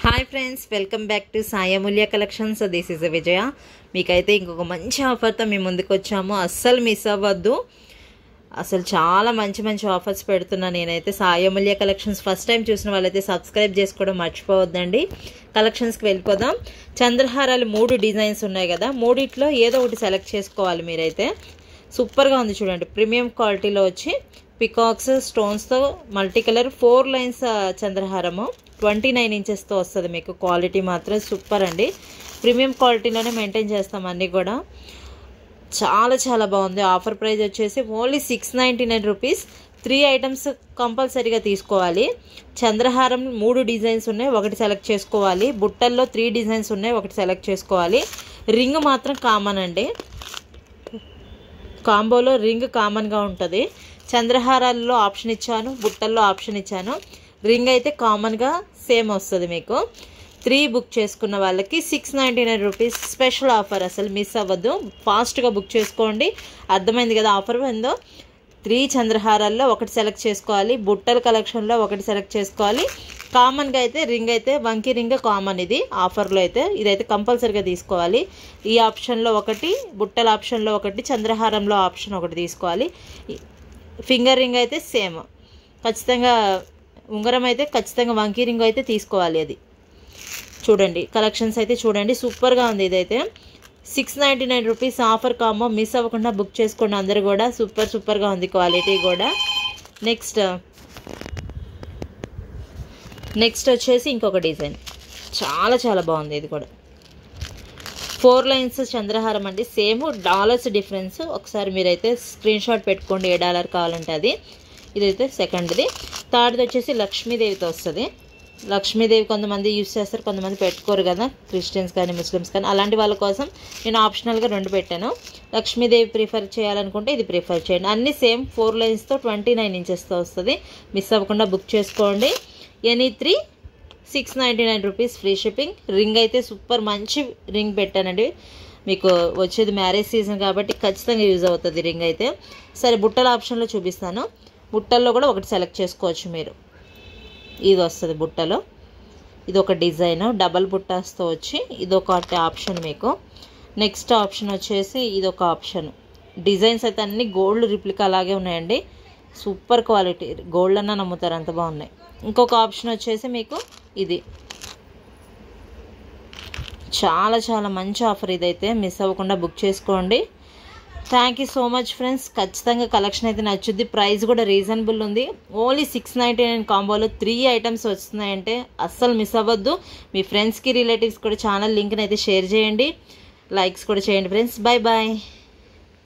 Hi friends, welcome back to Sai Amulya collections. This is Vijaya. మీకైతే ఇంకొక మంచి ఆఫర్తో మేము ముందుకు వచ్చాము. అస్సలు మిస్ అవ్వద్దు. అసలు చాలా మంచి మంచి ఆఫర్స్ పెడుతున్నా నేనైతే. Sai Amulya collections first time చూసిన వాళ్ళైతే సబ్స్క్రైబ్ చేసుకోవడం మర్చిపోవద్దండి. కలెక్షన్స్కి వెళ్ళిపోదాం. చంద్రహారాలు 3 డిజైన్స్ ఉన్నాయి కదా, మూడిట్లో ఏదో ఒకటి సెలెక్ట్ చేసుకోవాలి మీరైతే. సూపర్గా ఉంది చూడండి. ప్రీమియం క్వాలిటీలో వచ్చి పికాక్స్ స్టోన్స్తో మల్టీ కలర్ 4 లైన్స్ చంద్రహారము 29 ఇంచెస్తో వస్తుంది మీకు. క్వాలిటీ మాత్రం సూపర్ అండి. ప్రీమియం క్వాలిటీలోనే మెయింటైన్ చేస్తాం అన్నీ కూడా. చాలా చాలా బాగుంది. ఆఫర్ ప్రైస్ వచ్చేసి ఓన్లీ 699 రూపీస్. 3 ఐటమ్స్ కంపల్సరీగా తీసుకోవాలి. చంద్రహారం 3 డిజైన్స్ ఉన్నాయి, ఒకటి సెలెక్ట్ చేసుకోవాలి. బుట్టల్లో 3 డిజైన్స్ ఉన్నాయి, ఒకటి సెలెక్ట్ చేసుకోవాలి. రింగ్ మాత్రం కామన్ అండి. కాంబోలో రింగ్ కామన్గా ఉంటుంది. చంద్రహారాల్లో ఆప్షన్ ఇచ్చాను, బుట్టల్లో ఆప్షన్ ఇచ్చాను. రింగ్ అయితే కామన్గా సేమ్ వస్తుంది మీకు. 3 బుక్ చేసుకున్న వాళ్ళకి 699 రూపీస్ స్పెషల్ ఆఫర్. అసలు మిస్ అవ్వద్దు, ఫాస్ట్గా బుక్ చేసుకోండి. అర్థమైంది కదా ఆఫర్ ఏందో. 3 చంద్రహారాల్లో ఒకటి సెలెక్ట్ చేసుకోవాలి, బుట్టల కలెక్షన్లో ఒకటి సెలెక్ట్ చేసుకోవాలి. కామన్గా అయితే రింగ్ అయితే వంకీ రింగ్ కామన్. ఇది ఆఫర్లో అయితే ఇదైతే కంపల్సరీగా తీసుకోవాలి. ఈ ఆప్షన్లో ఒకటి, బుట్టల ఆప్షన్లో ఒకటి, చంద్రహారంలో ఆప్షన్ ఒకటి తీసుకోవాలి. ఫింగర్ రింగ్ అయితే సేమ్ ఖచ్చితంగా. ఉంగరం అయితే ఖచ్చితంగా వంకీ రింగ్ అయితే తీసుకోవాలి. అది చూడండి, కలెక్షన్స్ అయితే చూడండి, సూపర్గా ఉంది. ఇదైతే 699 రూపీస్ ఆఫర్ కాంబో. మిస్ అవ్వకుండా బుక్ చేసుకోండి అందరు కూడా. సూపర్గా ఉంది క్వాలిటీ కూడా. నెక్స్ట్ వచ్చేసి ఇంకొక డిజైన్ చాలా చాలా బాగుంది. ఇది కూడా 4 లైన్స్ చంద్రహారం అండి. Same dollars difference. ఒకసారి మీరైతే స్క్రీన్ షాట్ పెట్టుకోండి ఏ డాలర్ కావాలంటే అది. ఇదైతే సెకండ్ది. థర్డ్ది వచ్చేసి లక్ష్మీదేవితో వస్తుంది. లక్ష్మీదేవి కొంతమంది యూస్ చేస్తారు, కొంతమంది పెట్టుకోరు కదా, క్రిస్టియన్స్ కానీ ముస్లిమ్స్ కానీ. అలాంటి వాళ్ళ కోసం నేను ఆప్షనల్గా 2 పెట్టాను. లక్ష్మీదేవి ప్రిఫర్ చేయాలనుకుంటే ఇది ప్రిఫర్ చేయండి. అన్నీ సేమ్ 4 లైన్స్తో 29 ఇంచెస్తో వస్తుంది. మిస్ అవ్వకుండా బుక్ చేసుకోండి. Any 3 699 rupees free shipping. Ring అయితే సూపర్ మంచి రింగ్ పెట్టానండి. మీకు వచ్చేది మ్యారేజ్ సీజన్ కాబట్టి ఖచ్చితంగా యూజ్ అవుతుంది రింగ్ అయితే. సరే, బుట్టల ఆప్షన్లో చూపిస్తాను. బుట్టల్లో కూడా ఒకటి సెలెక్ట్ చేసుకోవచ్చు మీరు. ఇది వస్తుంది బుట్టలో. ఇది ఒక డిజైన్ డబల్ బుట్టాస్తో వచ్చి ఇదొకటి ఆప్షన్ మీకు. నెక్స్ట్ ఆప్షన్ వచ్చేసి ఇదొక ఆప్షన్. డిజైన్స్ అయితే అన్ని గోల్డ్ రిప్లికా అలాగే ఉన్నాయండి. Super quality. గోల్డ్ అన్న నమ్ముతారు, అంత బాగున్నాయి. ఇంకొక ఆప్షన్ వచ్చేసి మీకు ఇది. చాలా చాలా మంచి ఆఫర్ ఇదైతే. మిస్ అవ్వకుండా బుక్ చేసుకోండి. Thank you so much friends. ఖచ్చితంగా కలెక్షన్ అయితే నచ్చుద్ది. ప్రైస్ కూడా రీజనబుల్ ఉంది. ఓన్లీ 699 కాంబోలో 3 ఐటమ్స్ వస్తున్నాయంటే అస్సలు మిస్ అవ్వద్దు. మీ ఫ్రెండ్స్కి రిలేటివ్స్ కూడా ఛానల్ లింక్ని అయితే షేర్ చేయండి, లైక్స్ కూడా చేయండి ఫ్రెండ్స్. Bye bye.